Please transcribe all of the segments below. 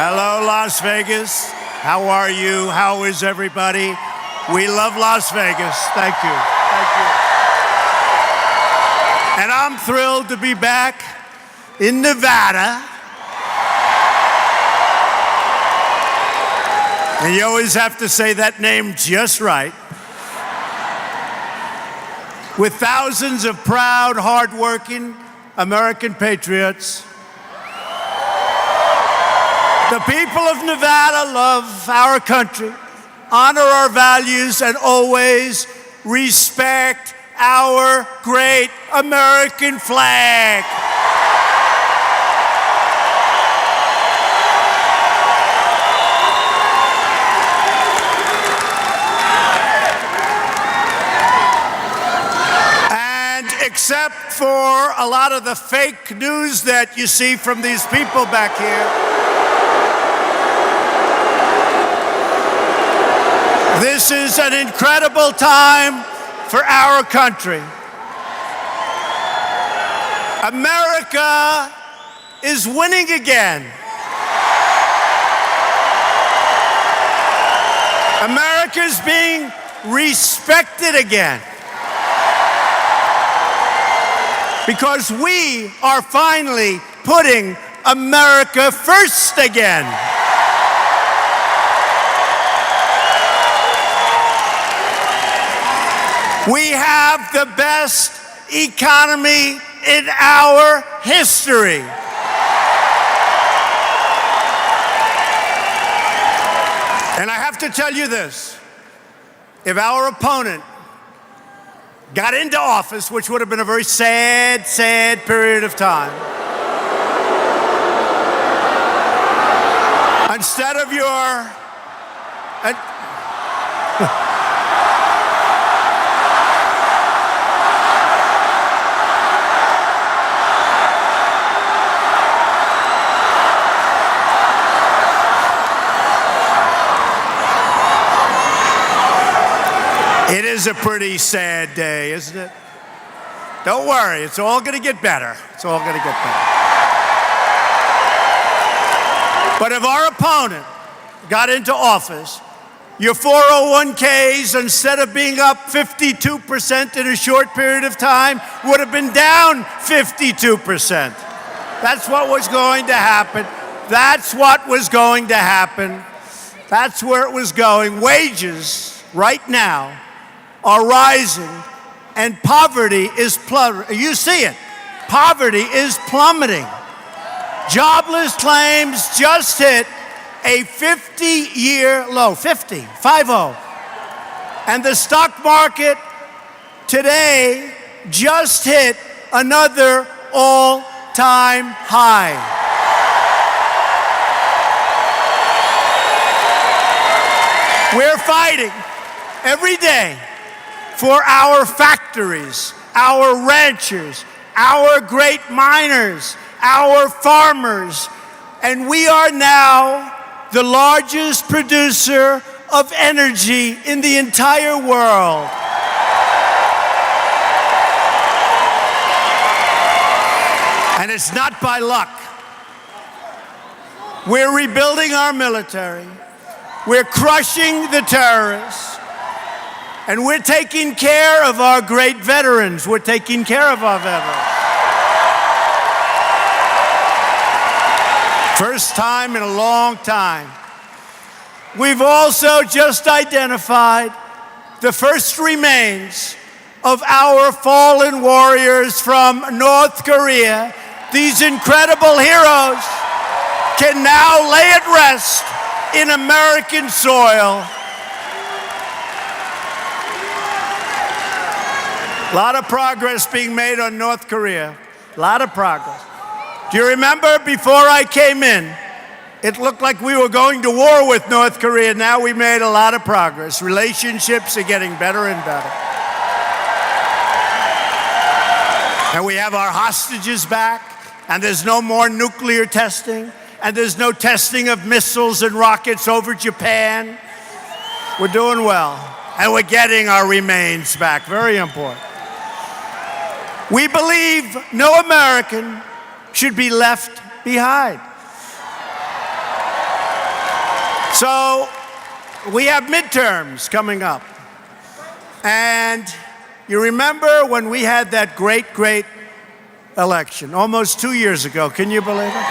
Hello, Las Vegas. How are you? How is everybody? We love Las Vegas. Thank you. Thank you. And I'm thrilled to be back in Nevada. And you always have to say that name just right. With thousands of proud, hardworking American patriots. The people of Nevada love our country, honor our values, and always respect our great American flag. And except for a lot of the fake news that you see from these people back here, this is an incredible time for our country. America is winning again. America is being respected again. Because we are finally putting America first again. We have the best economy in our history. And I have to tell you this, if our opponent got into office, which would have been a very sad, sad period of time, instead of your... It is a pretty sad day, isn't it? Don't worry, it's all going to get better. It's all going to get better. But if our opponent got into office, your 401ks, instead of being up 52% in a short period of time, would have been down 52%. That's what was going to happen. That's what was going to happen. That's where it was going. Wages right now are rising, and poverty is plummeting. You see it. Poverty is plummeting. Jobless claims just hit a 50-year low, 50. And the stock market today just hit another all-time high. We're fighting every day for our factories, our ranchers, our great miners, our farmers, and we are now the largest producer of energy in the entire world. And it's not by luck. We're rebuilding our military. We're crushing the terrorists. And we're taking care of our great veterans. We're taking care of our veterans. First time in a long time. We've also just identified the first remains of our fallen warriors from North Korea. These incredible heroes can now lay at rest in American soil. A lot of progress being made on North Korea. A lot of progress. Do you remember before I came in, it looked like we were going to war with North Korea. Now we made a lot of progress. Relationships are getting better and better. And we have our hostages back, and there's no more nuclear testing, and there's no testing of missiles and rockets over Japan. We're doing well, and we're getting our remains back. Very important. We believe no American should be left behind. So we have midterms coming up. And you remember when we had that great election almost 2 years ago? Can you believe it?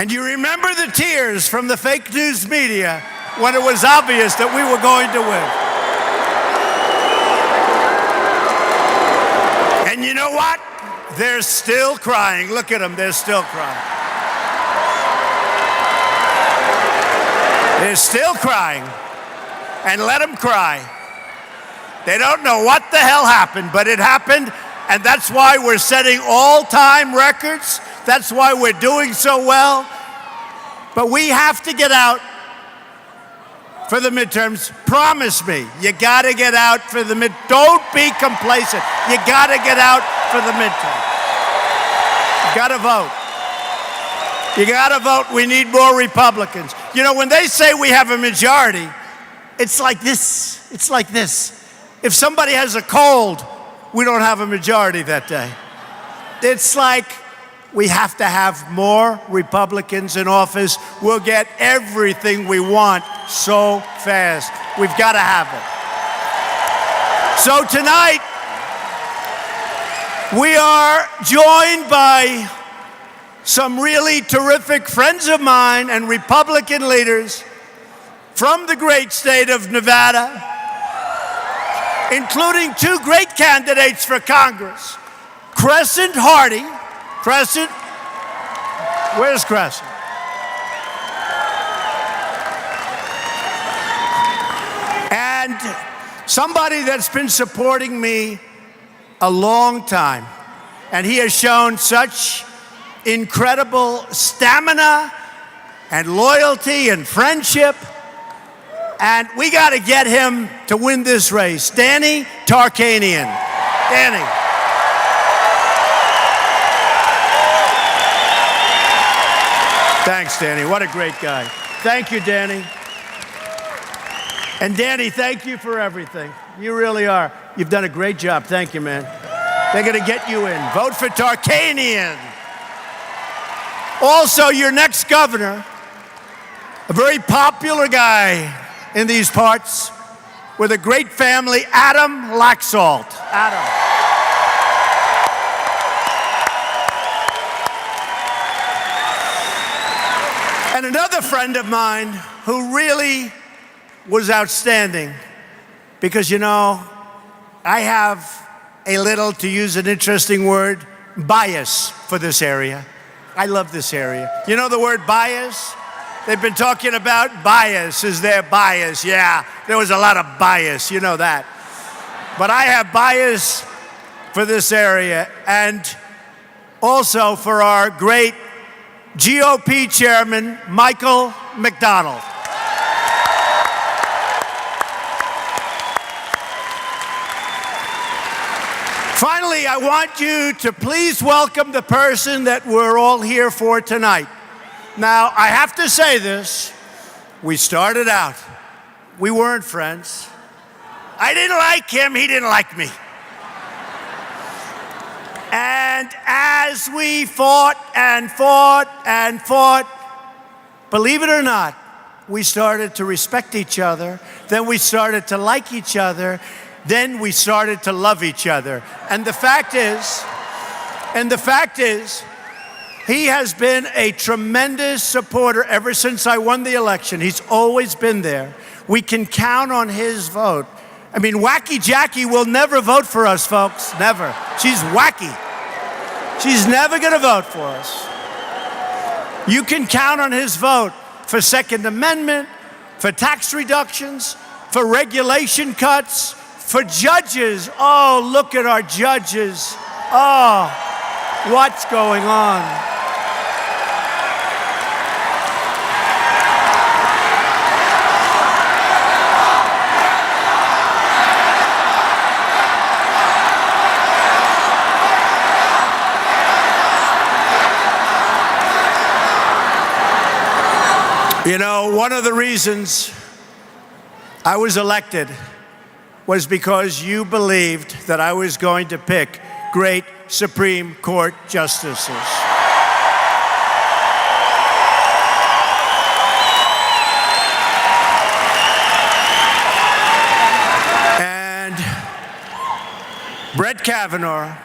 And you remember the tears from the fake news media when it was obvious that we were going to win. And you know what? They're still crying. Look at them. They're still crying. They're still crying. And let them cry. They don't know what the hell happened, but it happened, and that's why we're setting all-time records. That's why we're doing so well. But we have to get out for the midterms. Promise me, you got to get out for the midterms. Don't be complacent. You got to get out for the midterms. You got to vote. You got to vote. We need more Republicans. You know, when they say we have a majority, it's like this. It's like this. If somebody has a cold, we don't have a majority that day. It's like we have to have more Republicans in office. We'll get everything we want so fast. We've got to have it. So tonight, we are joined by some really terrific friends of mine and Republican leaders from the great state of Nevada, including two great candidates for Congress, Crescent Hardy. Crescent? Where's Crescent? And somebody that's been supporting me a long time. And he has shown such incredible stamina and loyalty and friendship. And we got to get him to win this race. Danny Tarkanian. Danny. Thanks, Danny. What a great guy. Thank you, Danny. And Danny, thank you for everything. You really are. You've done a great job. Thank you, man. They're going to get you in. Vote for Tarkanian. Also, your next governor, a very popular guy in these parts with a great family, Adam Laxalt. Adam. And another friend of mine who really was outstanding because, you know, I have a little, to use an interesting word, bias for this area. I love this area. You know the word bias? They've been talking about bias. Is there bias? Yeah, there was a lot of bias, you know that. But I have bias for this area and also for our great GOP chairman, Michael McDonald. Finally, I want you to please welcome the person that we're all here for tonight. Now, I have to say this. We started out. We weren't friends. I didn't like him. He didn't like me. And as we fought and fought and fought, believe it or not, we started to respect each other. Then we started to like each other. Then we started to love each other. And the fact is, he has been a tremendous supporter ever since I won the election. He's always been there. We can count on his vote. I mean, Wacky Jackie will never vote for us, folks. Never. She's wacky. She's never going to vote for us. You can count on his vote for Second Amendment, for tax reductions, for regulation cuts, for judges. Oh, look at our judges. Oh, what's going on? You know, one of the reasons I was elected was because you believed that I was going to pick great Supreme Court justices. And Brett Kavanaugh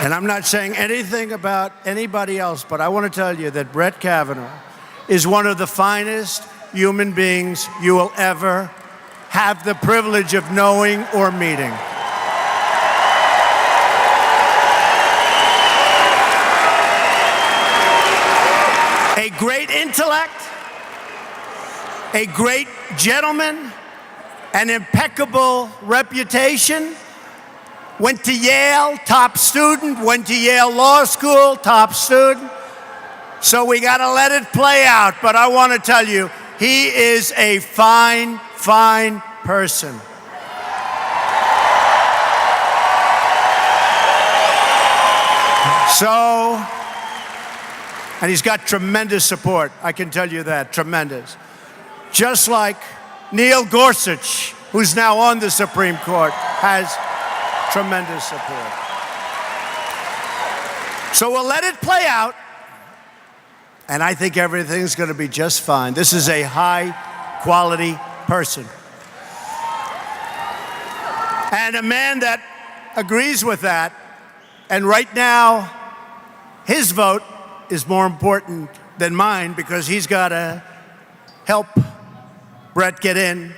and I'm not saying anything about anybody else, but I want to tell you that Brett Kavanaugh is one of the finest human beings you will ever have the privilege of knowing or meeting. A great intellect, a great gentleman, an impeccable reputation. Went to Yale, top student, went to Yale Law School, top student. So we got to let it play out. But I want to tell you, he is a fine, fine person. So, and he's got tremendous support. I can tell you that, tremendous. Just like Neil Gorsuch, who's now on the Supreme Court, has tremendous support. So we'll let it play out, and I think everything's going to be just fine. This is a high-quality person. And a man that agrees with that, and right now, his vote is more important than mine because he's got to help Brett get in.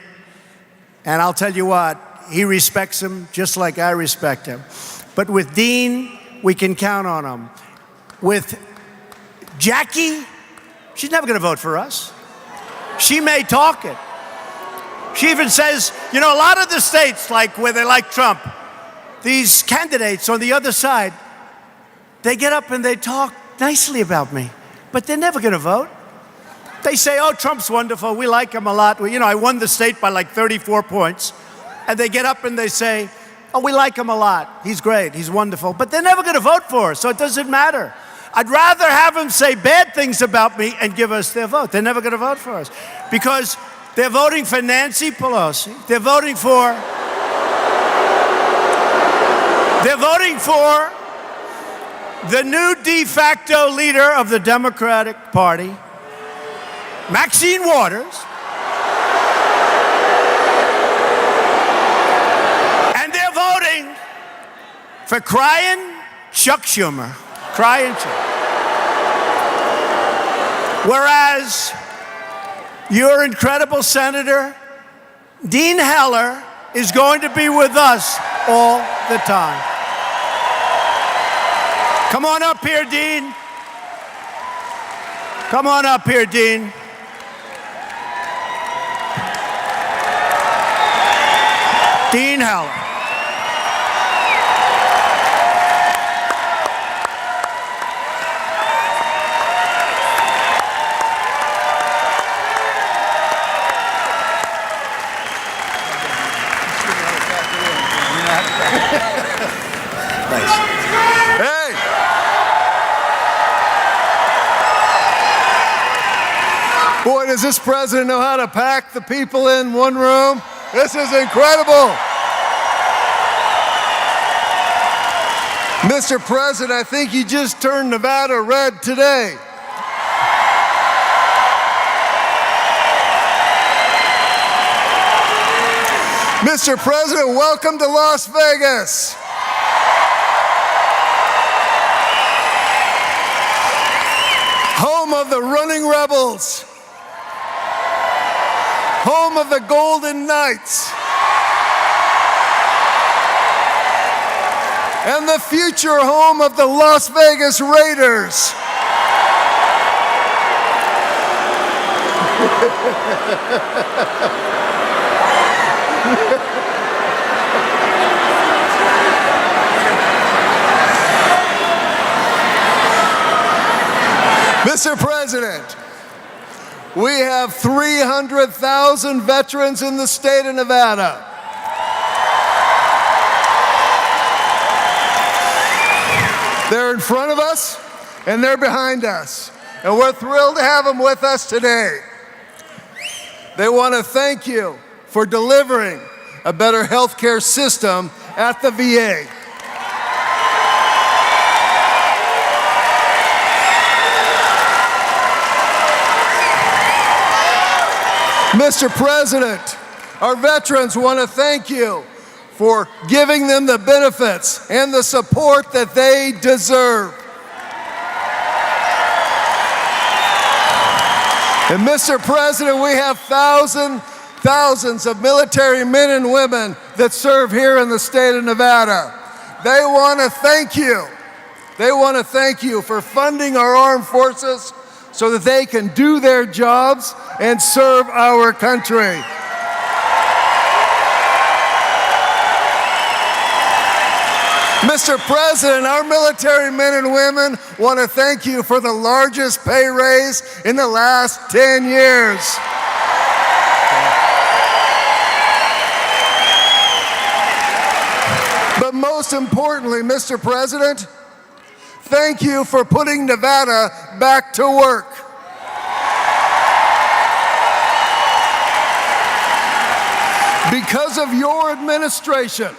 And I'll tell you what, he respects him just like I respect him. But with Dean, we can count on him. With Jackie, she's never going to vote for us. She may talk it. She even says, you know, a lot of the states, like where they like Trump, these candidates on the other side, they get up and they talk nicely about me, but they're never going to vote. They say, oh, Trump's wonderful. We like him a lot. Well, you know, I won the state by like 34 points. And they get up and they say, oh, we like him a lot. He's great. He's wonderful. But they're never going to vote for us, so it doesn't matter. I'd rather have them say bad things about me and give us their vote. They're never going to vote for us because they're voting for Nancy Pelosi. They're voting for the new de facto leader of the Democratic Party, Maxine Waters. For crying Chuck Schumer. Crying Chuck. Whereas your incredible Senator, Dean Heller, is going to be with us all the time. Come on up here, Dean. Come on up here, Dean. Dean Heller. Hey! Boy, does this president know how to pack the people in one room? This is incredible. Mr. President, I think you just turned Nevada red today. Mr. President, welcome to Las Vegas. Home of the Running Rebels. Home of the Golden Knights. And the future home of the Las Vegas Raiders. Mr. President, we have 300,000 veterans in the state of Nevada. They're in front of us and they're behind us, and we're thrilled to have them with us today. They want to thank you for delivering a better health care system at the VA. Mr. President, our veterans want to thank you for giving them the benefits and the support that they deserve. And Mr. President, we have thousands of military men and women that serve here in the state of Nevada. They want to thank you. They want to thank you for funding our armed forces so that they can do their jobs and serve our country. Mr. President, our military men and women want to thank you for the largest pay raise in the last 10 years. But most importantly, Mr. President, thank you for putting Nevada back to work. Because of your administration,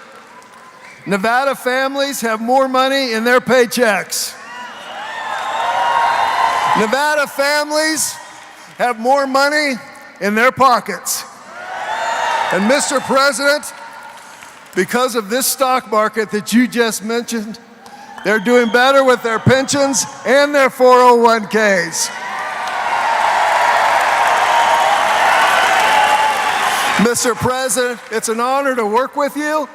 Nevada families have more money in their paychecks. Nevada families have more money in their pockets. And Mr. President, because of this stock market that you just mentioned, they're doing better with their pensions and their 401ks. Mr. President, it's an honor to work with you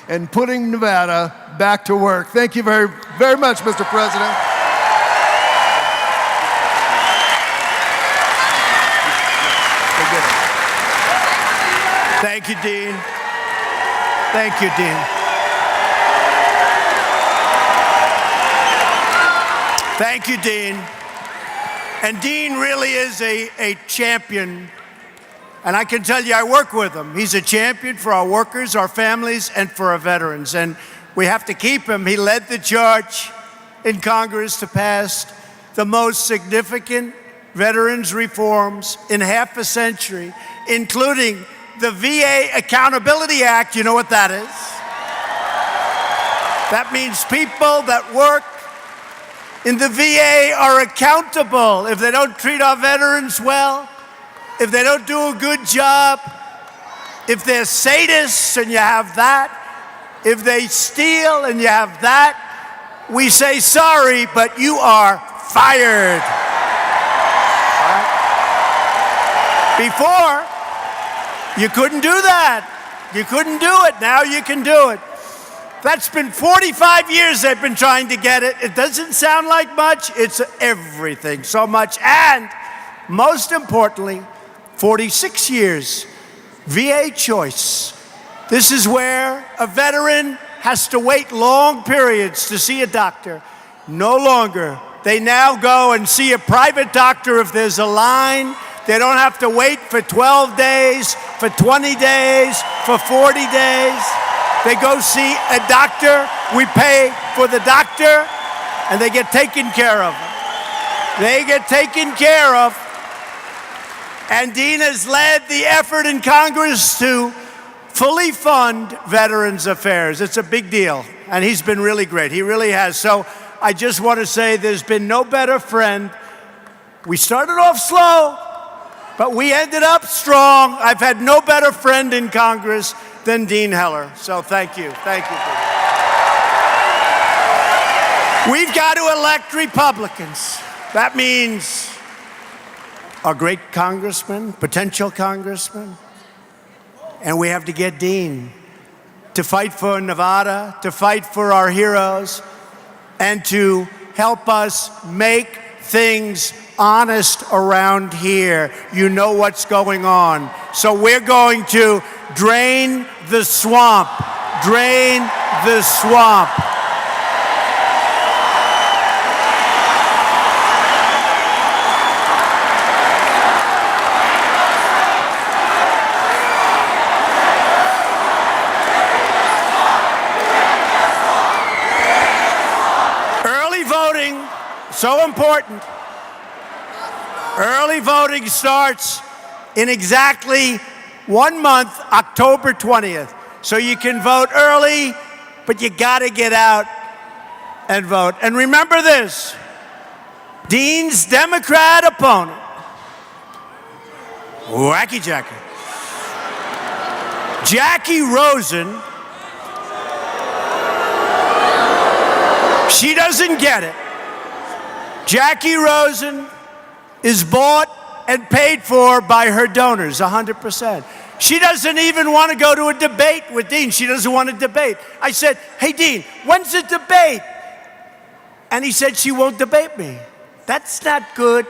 and putting Nevada back to work. Thank you very, very much, Mr. President. Thank you, Dean. Thank you, Dean. Thank you, Dean. And Dean really is a champion. And I can tell you, I work with him. He's a champion for our workers, our families, and for our veterans. And we have to keep him. He led the charge in Congress to pass the most significant veterans reforms in half a century, including the VA Accountability Act. You know what that is? That means people that work in the VA are accountable if they don't treat our veterans well, if they don't do a good job, if they're sadists and you have that, if they steal and you have that, we say sorry, but you are fired. Before, you couldn't do that. You couldn't do it. Now you can do it. That's been 45 years they've been trying to get it. It doesn't sound like much. It's everything, so much. And most importantly, 46 years, VA choice. This is where a veteran has to wait long periods to see a doctor. No longer. They now go and see a private doctor if there's a line. They don't have to wait for 12 days, for 20 days, for 40 days. They go see a doctor. We pay for the doctor, and they get taken care of. They get taken care of. And Dean has led the effort in Congress to fully fund Veterans Affairs. It's a big deal, and he's been really great. He really has. So I just want to say there's been no better friend. We started off slow, but we ended up strong. I've had no better friend in Congress than Dean Heller. So thank you. Thank you. We've got to elect Republicans. That means our great congressman, potential congressman, and we have to get Dean to fight for Nevada, to fight for our heroes, and to help us make things honest around here. You know what's going on. So we're going to drain the swamp. Drain the swamp. So important. Early voting starts in exactly 1 month, October 20th. So you can vote early, but you got to get out and vote. And remember this, Dean's Democrat opponent, Wacky Jackie, Jackie Rosen, she doesn't get it. Jackie Rosen is bought and paid for by her donors, 100%. She doesn't even want to go to a debate with Dean. She doesn't want to debate. I said, hey, Dean, when's the debate? And he said, she won't debate me. That's not good.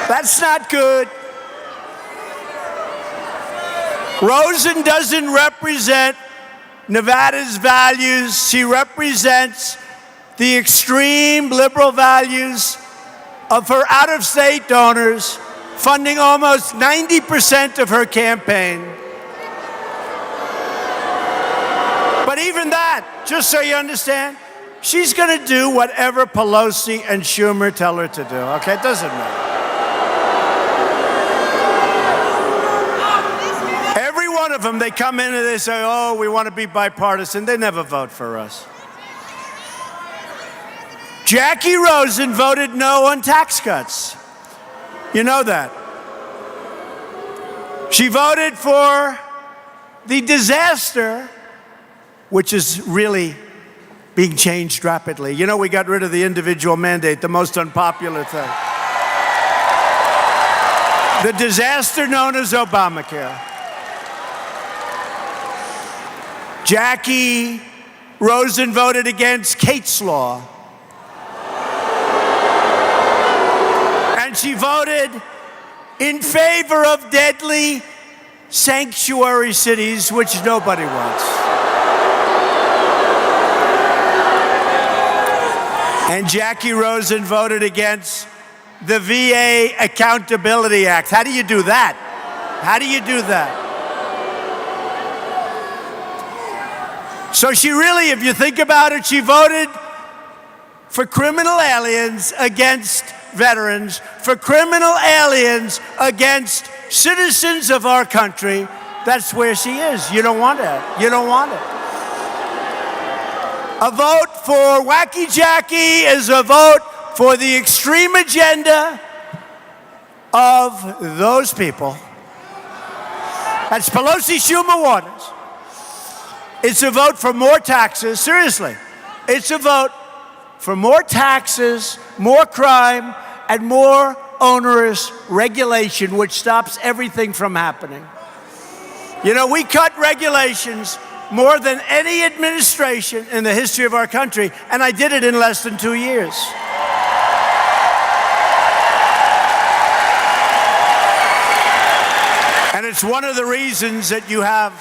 That's not good. Rosen doesn't represent Nevada's values. She represents the extreme liberal values of her out-of-state donors, funding almost 90% of her campaign. But even that, just so you understand, she's going to do whatever Pelosi and Schumer tell her to do, okay? It doesn't matter. Every one of them, they come in and they say, oh, we want to be bipartisan. They never vote for us. Jackie Rosen voted no on tax cuts. You know that. She voted for the disaster, which is really being changed rapidly. You know, we got rid of the individual mandate, the most unpopular thing. The disaster known as Obamacare. Jackie Rosen voted against Kate's Law. And she voted in favor of deadly sanctuary cities, which nobody wants. And Jackie Rosen voted against the VA Accountability Act. How do you do that? How do you do that? So she really, if you think about it, she voted for criminal aliens against veterans, for criminal aliens against citizens of our country. That's where she is. You don't want it. You don't want it. A vote for Wacky Jackie is a vote for the extreme agenda of those people. That's Pelosi, Schumer, Waters. It's a vote for more taxes. Seriously. It's a vote for more taxes, more crime, and more onerous regulation, which stops everything from happening. You know, we cut regulations more than any administration in the history of our country, and I did it in less than 2 years. And it's one of the reasons that you have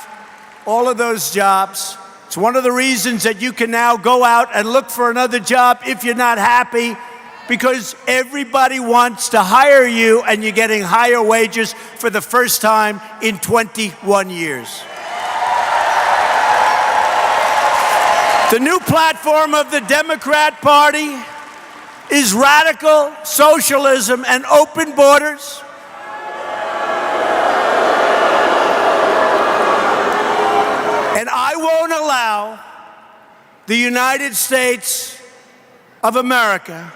all of those jobs. It's one of the reasons that you can now go out and look for another job if you're not happy, because everybody wants to hire you and you're getting higher wages for the first time in 21 years. The new platform of the Democrat Party is radical socialism and open borders. And I won't allow the United States of America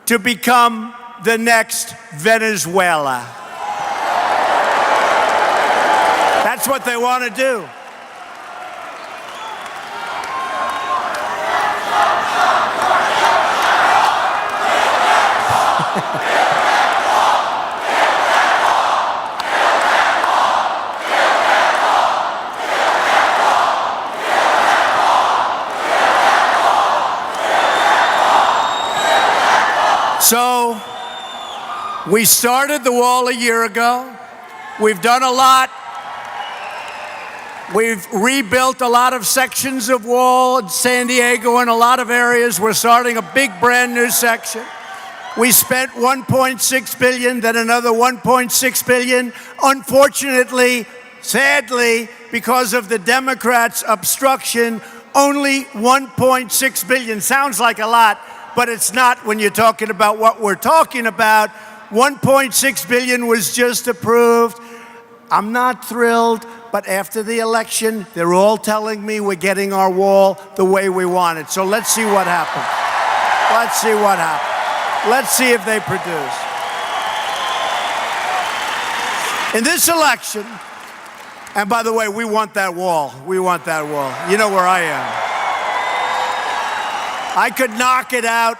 to become the next Venezuela. That's what they want to do. So, we started the wall a year ago. We've done a lot. We've rebuilt a lot of sections of wall in San Diego and a lot of areas. We're starting a big brand new section. We spent $1.6 billion, then another $1.6 billion. Unfortunately, sadly, because of the Democrats' obstruction, only $1.6 billion. Sounds like a lot, but it's not when you're talking about what we're talking about. 1.6 billion was just approved. I'm not thrilled, but after the election, they're all telling me we're getting our wall the way we want it. So let's see what happens. Let's see what happens. Let's see if they produce. In this election, and by the way, we want that wall. We want that wall. You know where I am. I could knock it out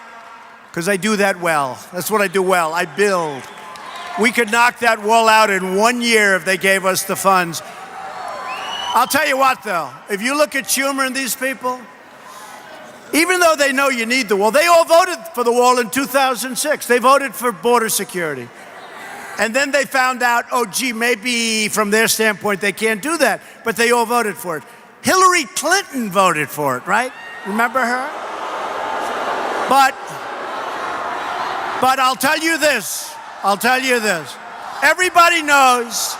because I do that well. That's what I do well. I build. We could knock that wall out in 1 year if they gave us the funds. I'll tell you what, though. If you look at Schumer and these people, even though they know you need the wall, they all voted for the wall in 2006. They voted for border security. And then they found out, oh, gee, maybe from their standpoint they can't do that. But they all voted for it. Hillary Clinton voted for it, right? Remember her? But I'll tell you this. I'll tell you this. Everybody knows.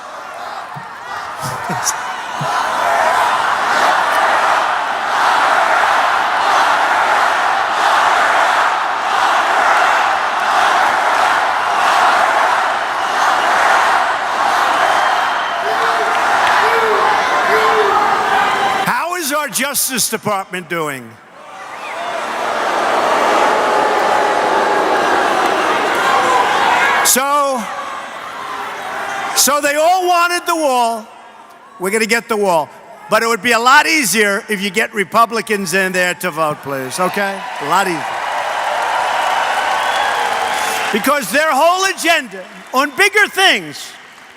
How is our Justice Department doing? So they all wanted the wall. We're going to get the wall. But it would be a lot easier if you get Republicans in there to vote, please, okay? A lot easier. Because their whole agenda on bigger things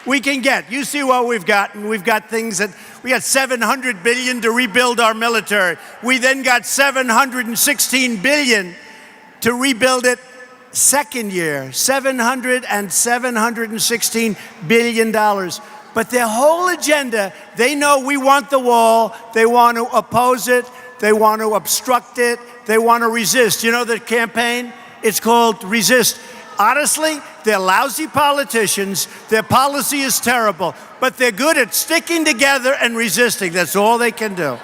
we can get. You see what we've gotten. We've got things that we got $700 billion to rebuild our military. We then got $716 billion to rebuild it second year, $716 billion. But their whole agenda, they know we want the wall, they want to oppose it, they want to obstruct it, they want to resist. You know the campaign? It's called Resist. Honestly, they're lousy politicians, their policy is terrible, but they're good at sticking together and resisting. That's all they can do.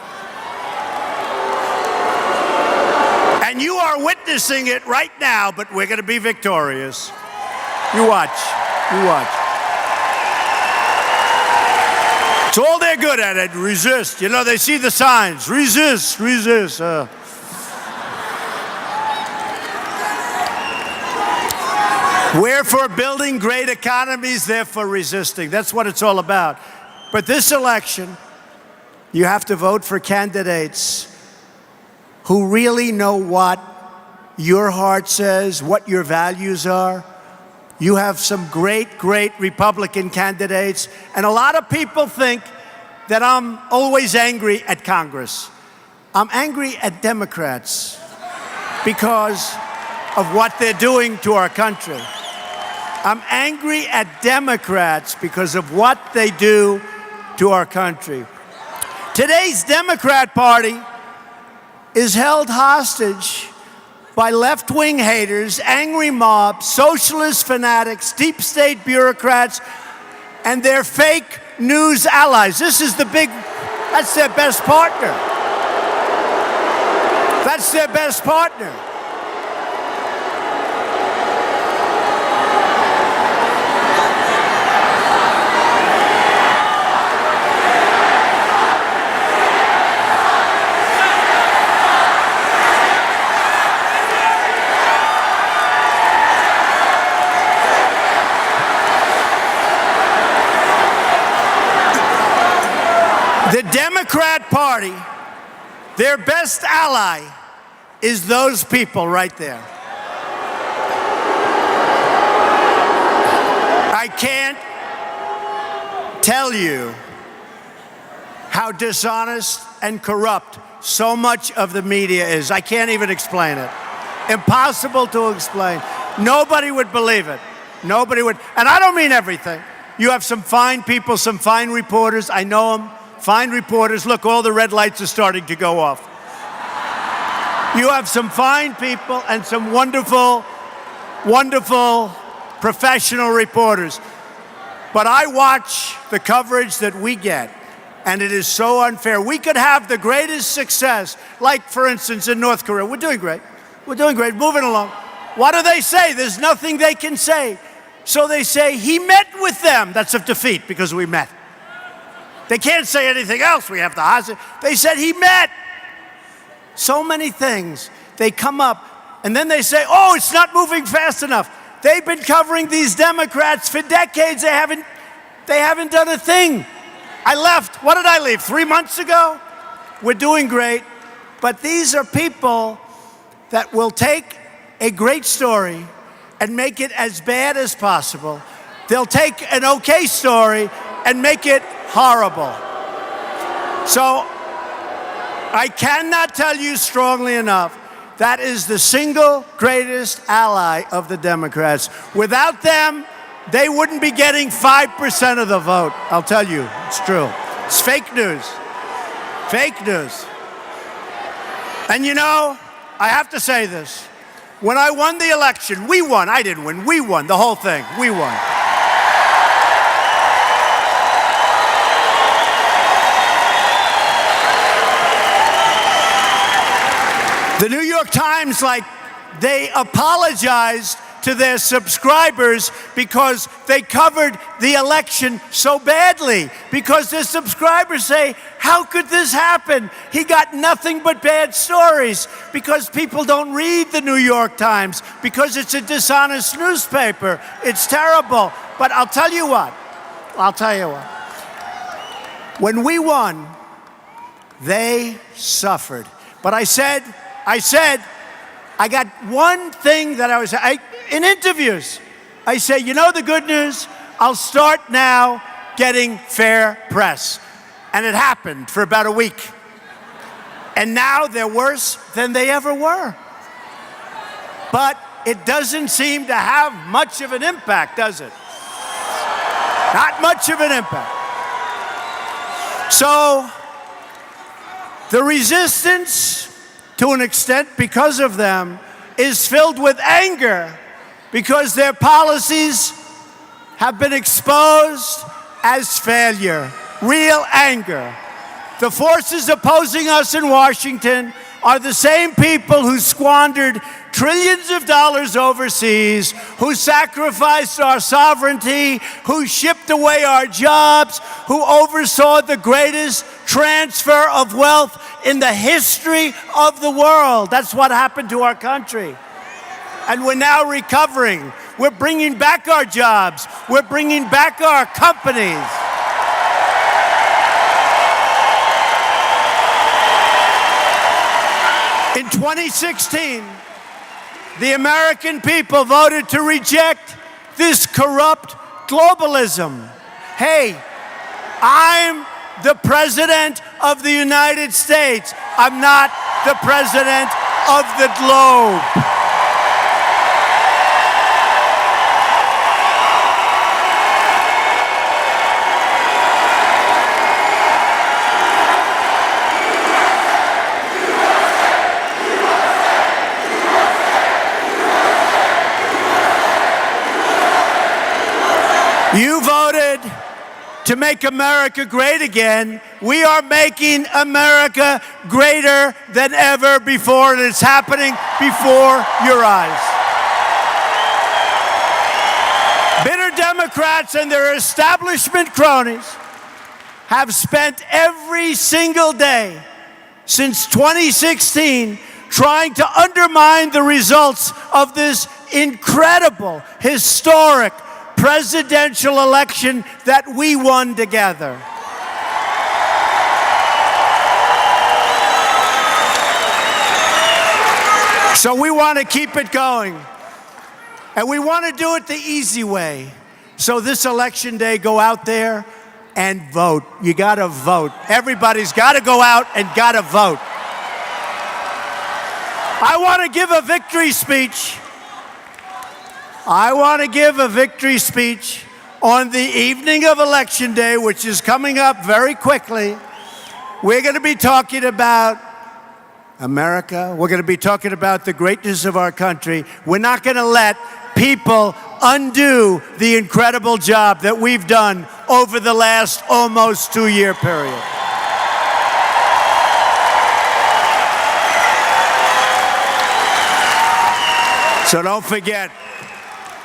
And you are witnessing it right now, but we're going to be victorious. You watch. You watch. It's all they're good at it. Resist. You know, they see the signs. Resist. Resist. We're for building great economies. They're for resisting. That's what it's all about. But this election, you have to vote for candidates who really know what your heart says, what your values are. You have some great, great Republican candidates, and a lot of people think that I'm always angry at Congress. I'm angry at Democrats because of what they're doing to our country. I'm angry at Democrats because of what they do to our country. Today's Democrat Party is held hostage by left-wing haters, angry mobs, socialist fanatics, deep state bureaucrats, and their fake news allies. This is that's their best partner. That's their best partner. The Democrat Party, their best ally is those people right there. I can't tell you how dishonest and corrupt so much of the media is. I can't even explain it. Impossible to explain. Nobody would believe it. Nobody would. And I don't mean everything. You have some fine people, some fine reporters. I know them. Fine reporters. Look, all the red lights are starting to go off. You have some fine people and some wonderful, wonderful professional reporters. But I watch the coverage that we get, and it is so unfair. We could have the greatest success, like, for instance, in North Korea. We're doing great. We're doing great. Moving along. What do they say? There's nothing they can say. So they say he met with them. That's a defeat because we met. They can't say anything else. We have to hostage. They said he met. So many things. They come up and then they say, oh, it's not moving fast enough. They've been covering these Democrats for decades. They haven't done a thing. I left. What did I leave? 3 months ago? We're doing great. But these are people that will take a great story and make it as bad as possible. They'll take an okay story and make it horrible. So I cannot tell you strongly enough, that is the single greatest ally of the Democrats. Without them, they wouldn't be getting 5% of the vote. I'll tell you, it's true. It's fake news. Fake news. And you know, I have to say this. When I won the election, we won. I didn't win. We won the whole thing. We won. The New York Times, they apologized to their subscribers because they covered the election so badly. Because their subscribers say, how could this happen? He got nothing but bad stories. Because people don't read the New York Times. Because it's a dishonest newspaper. It's terrible. But I'll tell you what. When we won, they suffered. But I said, I got one thing that in interviews, I say, you know the good news? I'll start now getting fair press. And it happened for about a week. And now they're worse than they ever were. But it doesn't seem to have much of an impact, does it? Not much of an impact. So the resistance, to an extent because of them, is filled with anger because their policies have been exposed as failure. Real anger. The forces opposing us in Washington are the same people who squandered trillions of dollars overseas, who sacrificed our sovereignty, who shipped away our jobs, who oversaw the greatest transfer of wealth in the history of the world. That's what happened to our country. And we're now recovering. We're bringing back our jobs. We're bringing back our companies. In 2016, the American people voted to reject this corrupt globalism. Hey, I'm the President of the United States. I'm not the President of the globe. You voted to make America great again. We are making America greater than ever before, and it's happening before your eyes. Bitter Democrats and their establishment cronies have spent every single day since 2016 trying to undermine the results of this incredible, historic, presidential election that we won together. So we want to keep it going. And we want to do it the easy way. So this election day, go out there and vote. You got to vote. Everybody's got to go out and got to vote. I want to give a victory speech. I want to give a victory speech on the evening of Election Day, which is coming up very quickly. We're going to be talking about America. We're going to be talking about the greatness of our country. We're not going to let people undo the incredible job that we've done over the last almost 2-year period. So don't forget,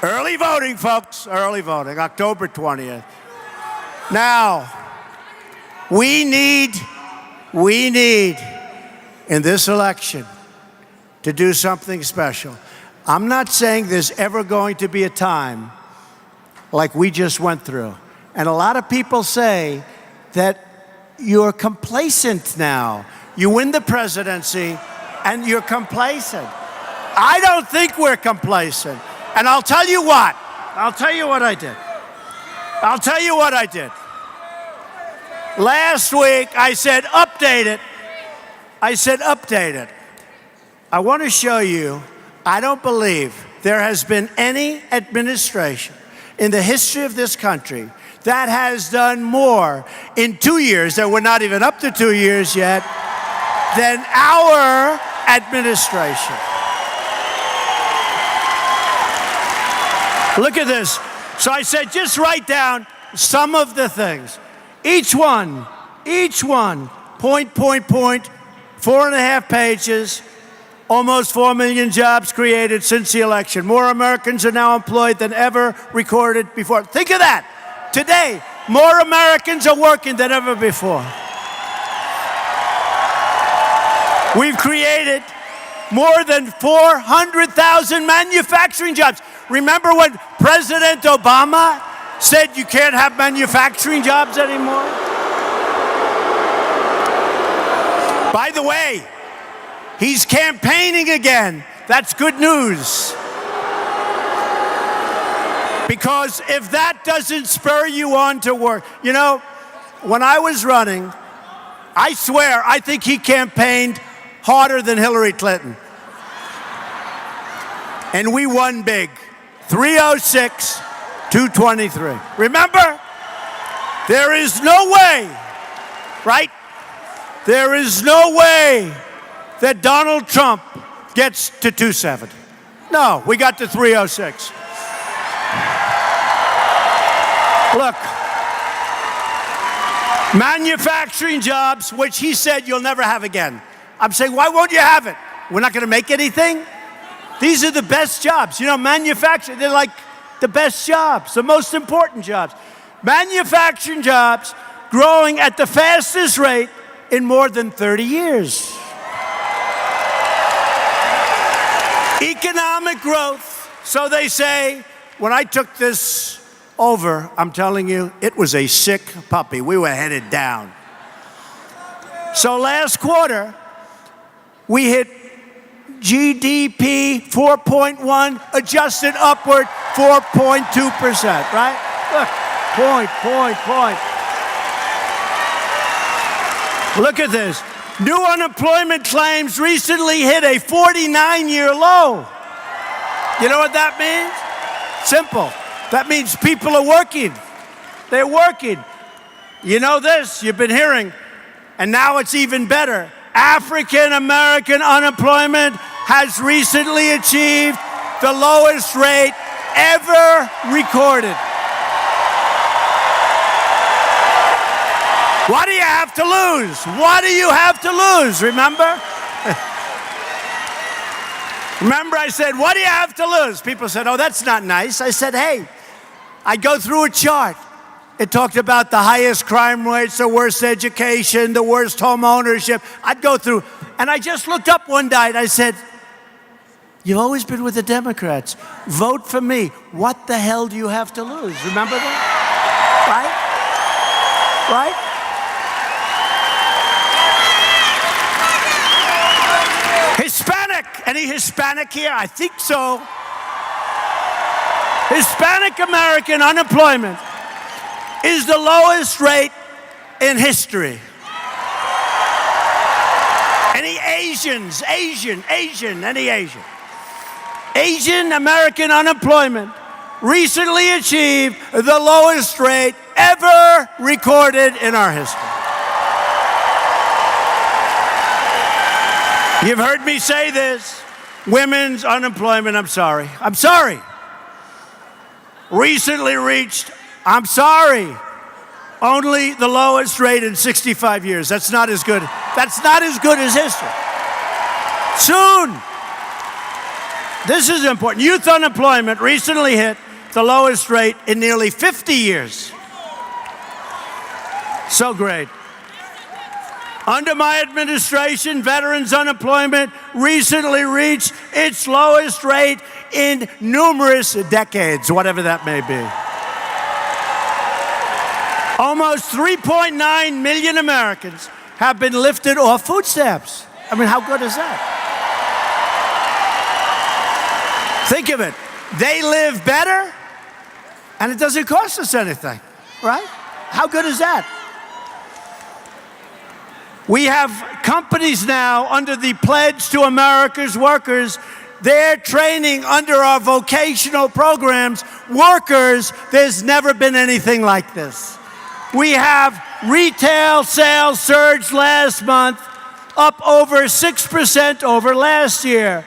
early Early voting, folks. Early voting, October 20th. Now, we need in this election to do something special. I'm not saying there's ever going to be a time like we just went through. And a lot of people say that you're complacent now. You win the presidency and you're complacent. I don't think we're complacent. And I'll tell you what. I did. Last week, I said, update it. I want to show you, I don't believe there has been any administration in the history of this country that has done more in 2 years, that we're not even up to 2 years yet, than our administration. Look at this. So I said, just write down some of the things. Each one, point, 4.5 pages, almost 4 million jobs created since the election. More Americans are now employed than ever recorded before. Think of that. Today, more Americans are working than ever before. We've created more than 400,000 manufacturing jobs. Remember when President Obama said you can't have manufacturing jobs anymore? By the way, he's campaigning again. That's good news. Because if that doesn't spur you on to work, you know, when I was running, I swear, I think he campaigned harder than Hillary Clinton. And we won big, 306, 223. Remember, there is no way, right? There is no way that Donald Trump gets to 270. No, we got to 306. Look, manufacturing jobs, which he said you'll never have again. I'm saying, why won't you have it? We're not going to make anything? These are the best jobs. You know, manufacturing, they're like the best jobs, the most important jobs. Manufacturing jobs growing at the fastest rate in more than 30 years. Economic growth, so they say. When I took this over, I'm telling you, it was a sick puppy. We were headed down. So last quarter, we hit GDP 4.1, adjusted upward 4.2%, right? Look, point. Look at this. New unemployment claims recently hit a 49-year low. You know what that means? Simple. That means people are working. They're working. You know this, you've been hearing, and now it's even better. African American unemployment has recently achieved the lowest rate ever recorded. What do you have to lose? What do you have to lose? Remember? Remember I said, what do you have to lose? People said, oh, that's not nice. I said, hey, I go through a chart. It talked about the highest crime rates, the worst education, the worst home ownership. I'd go through, and I just looked up one day and I said, you've always been with the Democrats. Vote for me. What the hell do you have to lose? Remember that? Right? Hispanic. Any Hispanic here? I think so. Hispanic American unemployment is the lowest rate in history. Any Asians? Asian, any Asian? Asian American unemployment recently achieved the lowest rate ever recorded in our history. You've heard me say this. Women's unemployment, I'm sorry. Recently reached, only the lowest rate in 65 years. That's not as good. That's not as good as history. Soon. This is important. Youth unemployment recently hit the lowest rate in nearly 50 years. So great. Under my administration, veterans' unemployment recently reached its lowest rate in numerous decades, whatever that may be. Almost 3.9 million Americans have been lifted off food stamps. I mean, how good is that? Think of it. They live better, and it doesn't cost us anything, right? How good is that? We have companies now under the Pledge to America's Workers. They're training under our vocational programs workers. There's never been anything like this. We have retail sales surged last month, up over 6% over last year.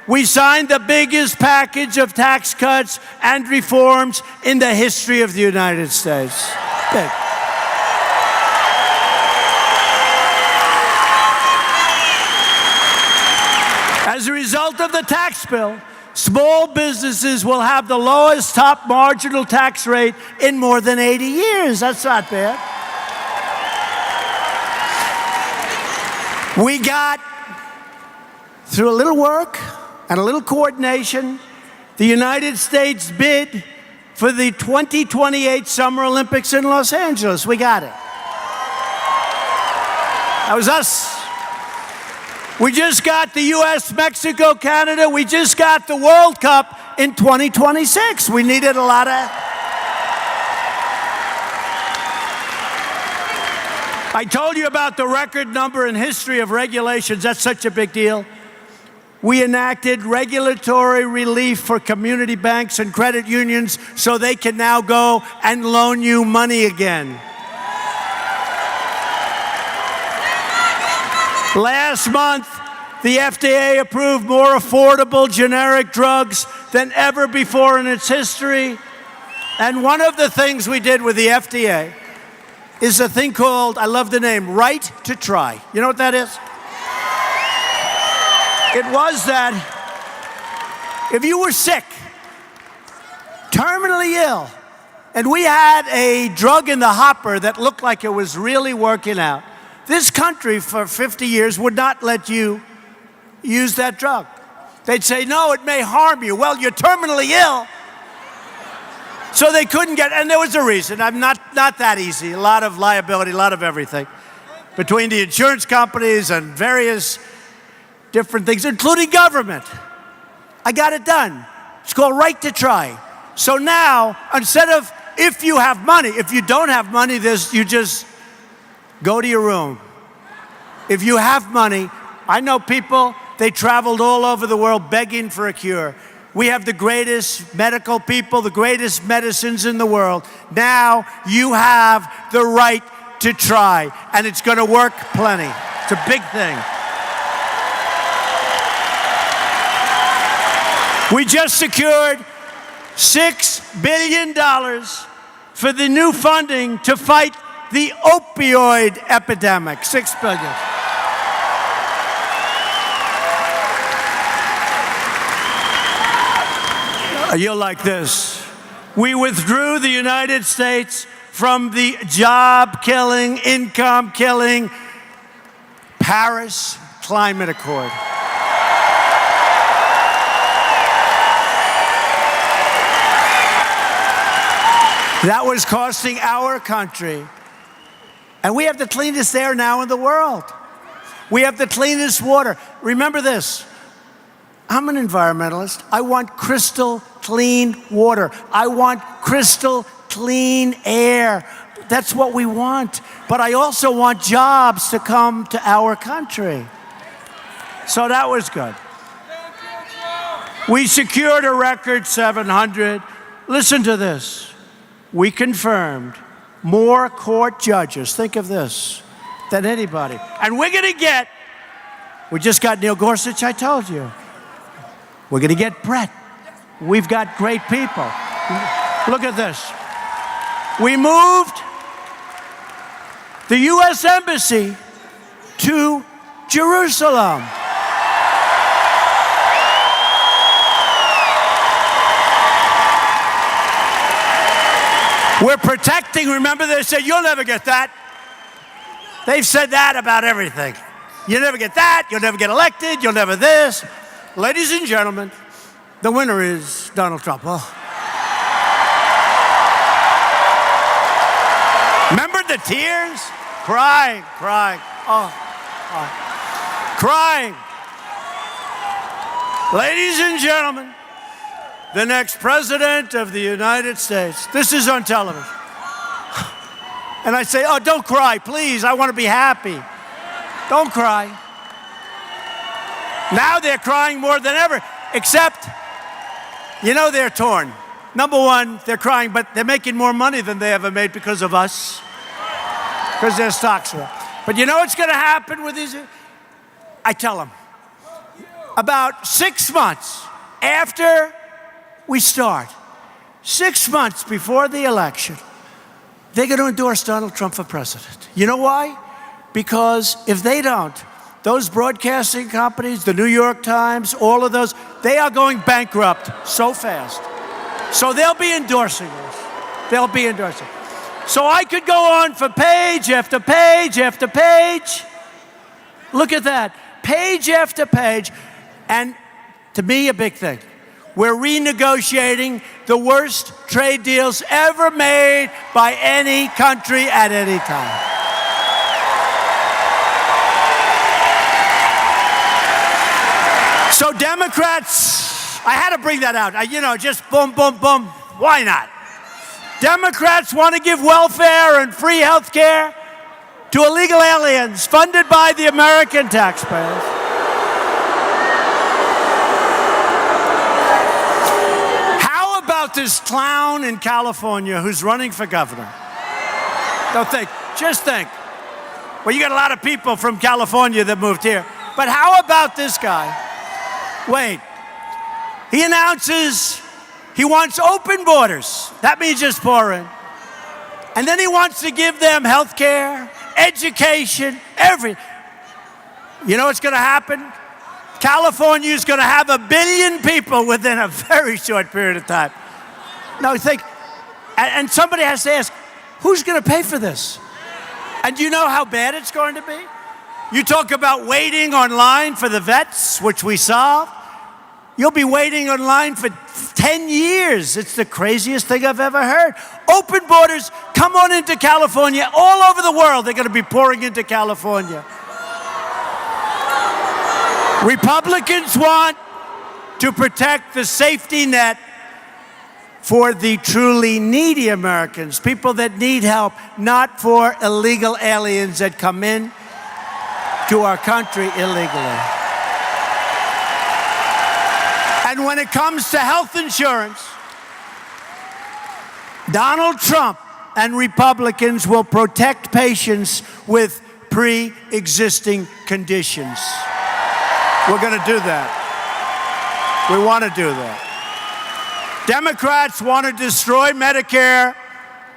We signed the biggest package of tax cuts and reforms in the history of the United States. Big. As a result of the tax bill, small businesses will have the lowest top marginal tax rate in more than 80 years. That's not bad. We got, through a little work and a little coordination, the United States bid for the 2028 Summer Olympics in Los Angeles. We got it. That was us. We just got the U.S., Mexico, Canada. We just got the World Cup in 2026. We needed a lot of... I told you about the record number and history of regulations. That's such a big deal. We enacted regulatory relief for community banks and credit unions so they can now go and loan you money again. Last month, the FDA approved more affordable generic drugs than ever before in its history. And one of the things we did with the FDA is a thing called, I love the name, Right to Try. You know what that is? It was that if you were sick, terminally ill, and we had a drug in the hopper that looked like it was really working out, this country for 50 years would not let you use that drug. They'd say, no, it may harm you. Well, you're terminally ill. So they couldn't get, and there was a reason. I'm not that easy. A lot of liability, a lot of everything. Between the insurance companies and various different things, including government. I got it done. It's called Right to Try. So now, instead of if you have money, if you don't have money, you just go to your room. If you have money, I know people, they traveled all over the world begging for a cure. We have the greatest medical people, the greatest medicines in the world. Now you have the right to try, and it's going to work plenty. It's a big thing. We just secured $6 billion for the new funding to fight the opioid epidemic. $6 billion. You'll like this. We withdrew the United States from the job-killing, income-killing Paris Climate Accord. That was costing our country. And we have the cleanest air now in the world. We have the cleanest water. Remember this. I'm an environmentalist. I want crystal clean water. I want crystal clean air. That's what we want. But I also want jobs to come to our country. So that was good. We secured a record 700. Listen to this. We confirmed more court judges, think of this, than anybody. And we're going to get, we just got Neil Gorsuch, I told you. We're going to get Brett. We've got great people. Look at this. We moved the U.S. Embassy to Jerusalem. We're protecting. Remember, they said, you'll never get that. They've said that about everything. You'll never get that. You'll never get elected. You'll never this. Ladies and gentlemen, the winner is Donald Trump. Oh. Remember the tears? Crying. Crying. Ladies and gentlemen, the next president of the United States. This is on television. And I say, oh, don't cry, please. I want to be happy. Don't cry. Now they're crying more than ever, except, they're torn. Number one, they're crying, but they're making more money than they ever made because of us, because their stocks are up. But you know what's going to happen with these? I tell them, about 6 months after we start, 6 months before the election, they're going to endorse Donald Trump for president. You know why? Because if they don't, those broadcasting companies, the New York Times, all of those, they are going bankrupt so fast. So they'll be endorsing us. They'll be endorsing. So I could go on for page after page after page. Look at that. Page after page. And to me, a big thing. We're renegotiating the worst trade deals ever made by any country at any time. So Democrats, I had to bring that out. Just boom, boom, boom. Why not? Democrats want to give welfare and free health care to illegal aliens funded by the American taxpayers. How about this clown in California who's running for governor? Don't think, just think. Well, you got a lot of people from California that moved here. But how about this guy? Wait, he announces he wants open borders. That means just pour in. And then he wants to give them health care, education, everything. You know what's going to happen? California is going to have 1 billion people within a very short period of time. Now think, and somebody has to ask, who's going to pay for this? And do you know how bad it's going to be? You talk about waiting online for the vets, which we solved. You'll be waiting online for 10 years. It's the craziest thing I've ever heard. Open borders, come on into California. All over the world, they're going to be pouring into California. Republicans want to protect the safety net for the truly needy Americans, people that need help, not for illegal aliens that come in to our country illegally. And when it comes to health insurance, Donald Trump and Republicans will protect patients with pre-existing conditions. We're going to do that. We want to do that. Democrats want to destroy Medicare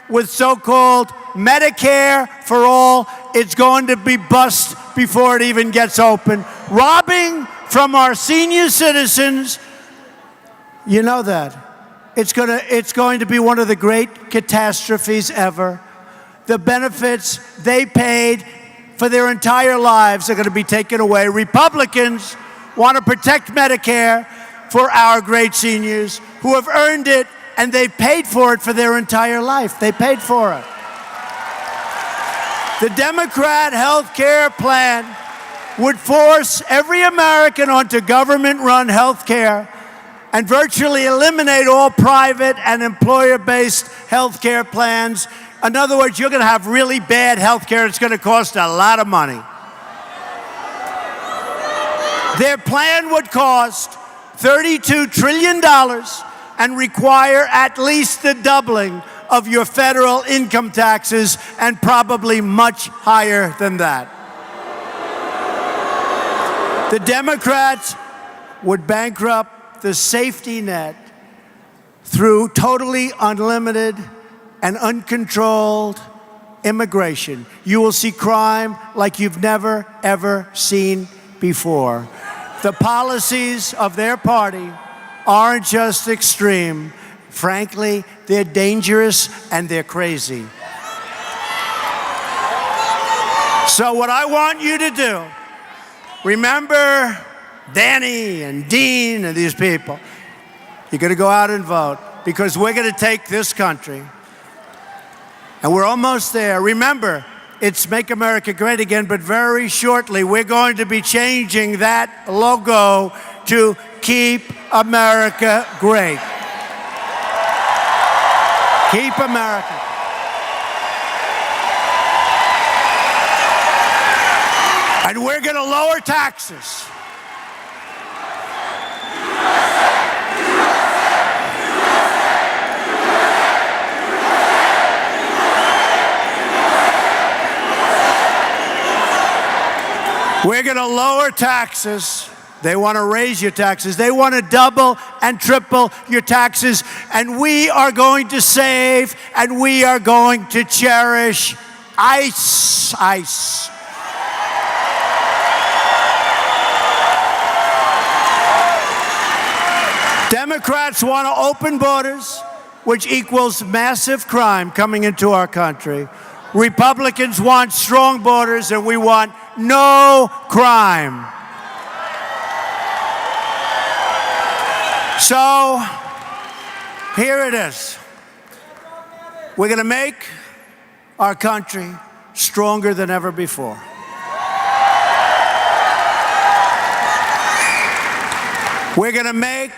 with so-called Medicare for all. It's going to be bust before it even gets open. Robbing from our senior citizens, you know that. It's going to be one of the great catastrophes ever. The benefits they paid for their entire lives are going to be taken away. Republicans want to protect Medicare for our great seniors who have earned it, and they've paid for it for their entire life. They paid for it. The Democrat health care plan would force every American onto government-run health care and virtually eliminate all private and employer-based health care plans. In other words, you're going to have really bad health care. It's going to cost a lot of money. Their plan would cost $32 trillion and require at least the doubling of your federal income taxes, and probably much higher than that. The Democrats would bankrupt the safety net through totally unlimited and uncontrolled immigration. You will see crime like you've never, ever seen before. The policies of their party aren't just extreme. Frankly, they're dangerous and they're crazy. So what I want you to do, remember Danny and Dean and these people. You're going to go out and vote because we're going to take this country. And we're almost there. Remember, it's Make America Great Again, but very shortly we're going to be changing that logo to Keep America Great. Keep America. And we're going to lower taxes. We're going to lower taxes. They want to raise your taxes. They want to double and triple your taxes. And we are going to save and we are going to cherish ICE. Democrats want to open borders, which equals massive crime coming into our country. Republicans want strong borders, and we want no crime. So, here it is. We're going to make our country stronger than ever before. We're going to make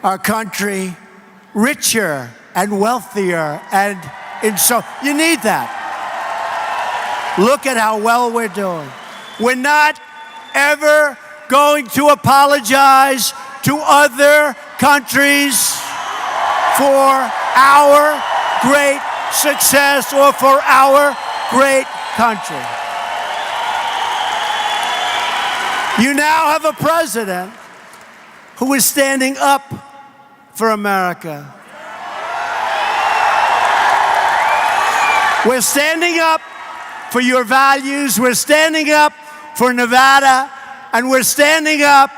our country richer and wealthier, and so you need that. Look at how well we're doing. We're not ever going to apologize to other countries for our great success or for our great country. You now have a president who is standing up for America. We're standing up for your values. We're standing up for Nevada. And we're standing up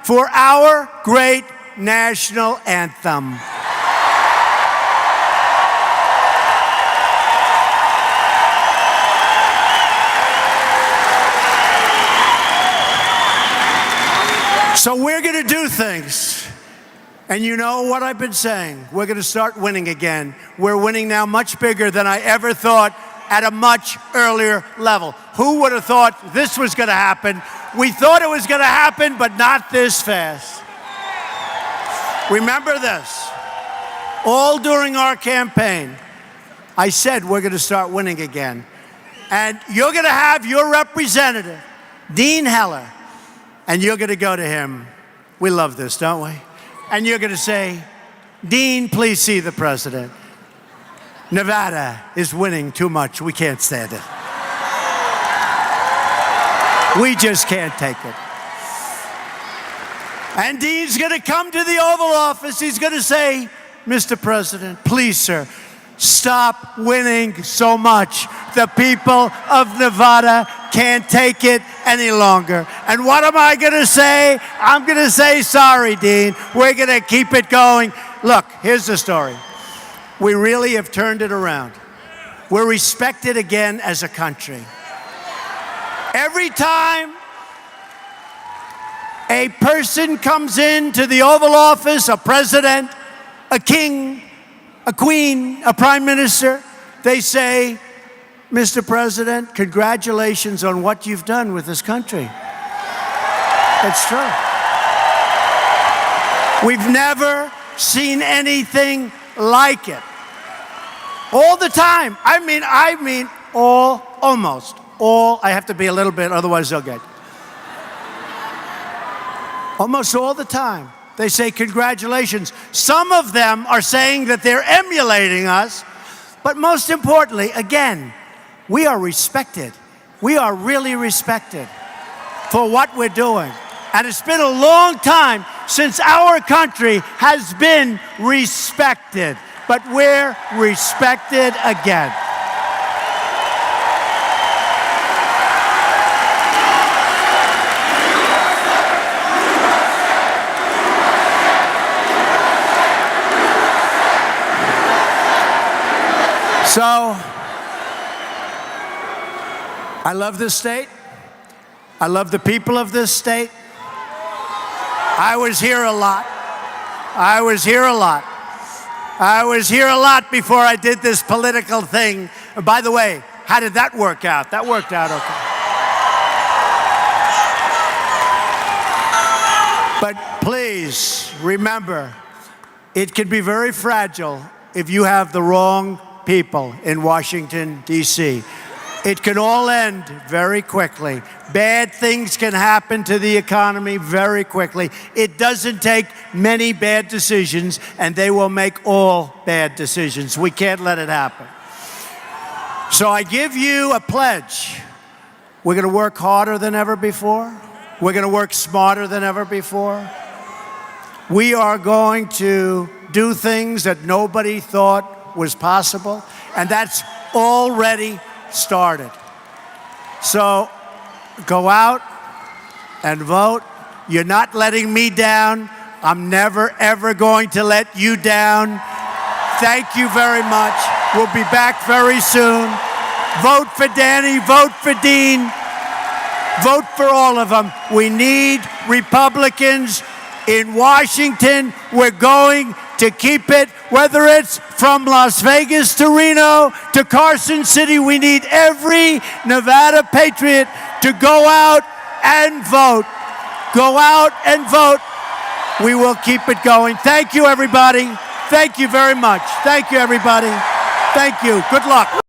for our great national anthem. So we're going to do things. And you know what I've been saying. We're going to start winning again. We're winning now much bigger than I ever thought at a much earlier level. Who would have thought this was going to happen? We thought it was going to happen, but not this fast. Remember this. All during our campaign, I said we're going to start winning again. And you're going to have your representative, Dean Heller, and you're going to go to him. We love this, don't we? And you're going to say, Dean, please see the president. Nevada is winning too much. We can't stand it. We just can't take it. And Dean's going to come to the Oval Office. He's going to say, Mr. President, please, sir, stop winning so much. The people of Nevada can't take it any longer. And what am I going to say? I'm going to say, sorry, Dean. We're going to keep it going. Look, here's the story. We really have turned it around. We're respected again as a country. Every time a person comes into the Oval Office, a president, a king, a queen, a prime minister, they say, Mr. President, congratulations on what you've done with this country. It's true. We've never seen anything like it. All the time. I mean, almost all. I have to be a little bit, otherwise they'll get. Almost all the time. They say congratulations. Some of them are saying that they're emulating us. But most importantly, again, we are respected. We are really respected for what we're doing. And it's been a long time since our country has been respected. But we're respected again. So, I love this state. I love the people of this state. I was here a lot. I was here a lot. I was here a lot before I did this political thing. And by the way, how did that work out? That worked out okay. But please remember, it can be very fragile if you have the wrong people in Washington, D.C. It can all end very quickly. Bad things can happen to the economy very quickly. It doesn't take many bad decisions, and they will make all bad decisions. We can't let it happen. So I give you a pledge. We're going to work harder than ever before. We're going to work smarter than ever before. We are going to do things that nobody thought was possible, and that's already started. So go out and vote. You're not letting me down. I'm never, ever going to let you down. Thank you very much. We'll be back very soon. Vote for Danny. Vote for Dean. Vote for all of them. We need Republicans in Washington. We're going to keep it, whether it's from Las Vegas to Reno to Carson City. We need every Nevada patriot to go out and vote. Go out and vote. We will keep it going. Thank you, everybody. Thank you very much. Thank you, everybody. Thank you. Good luck.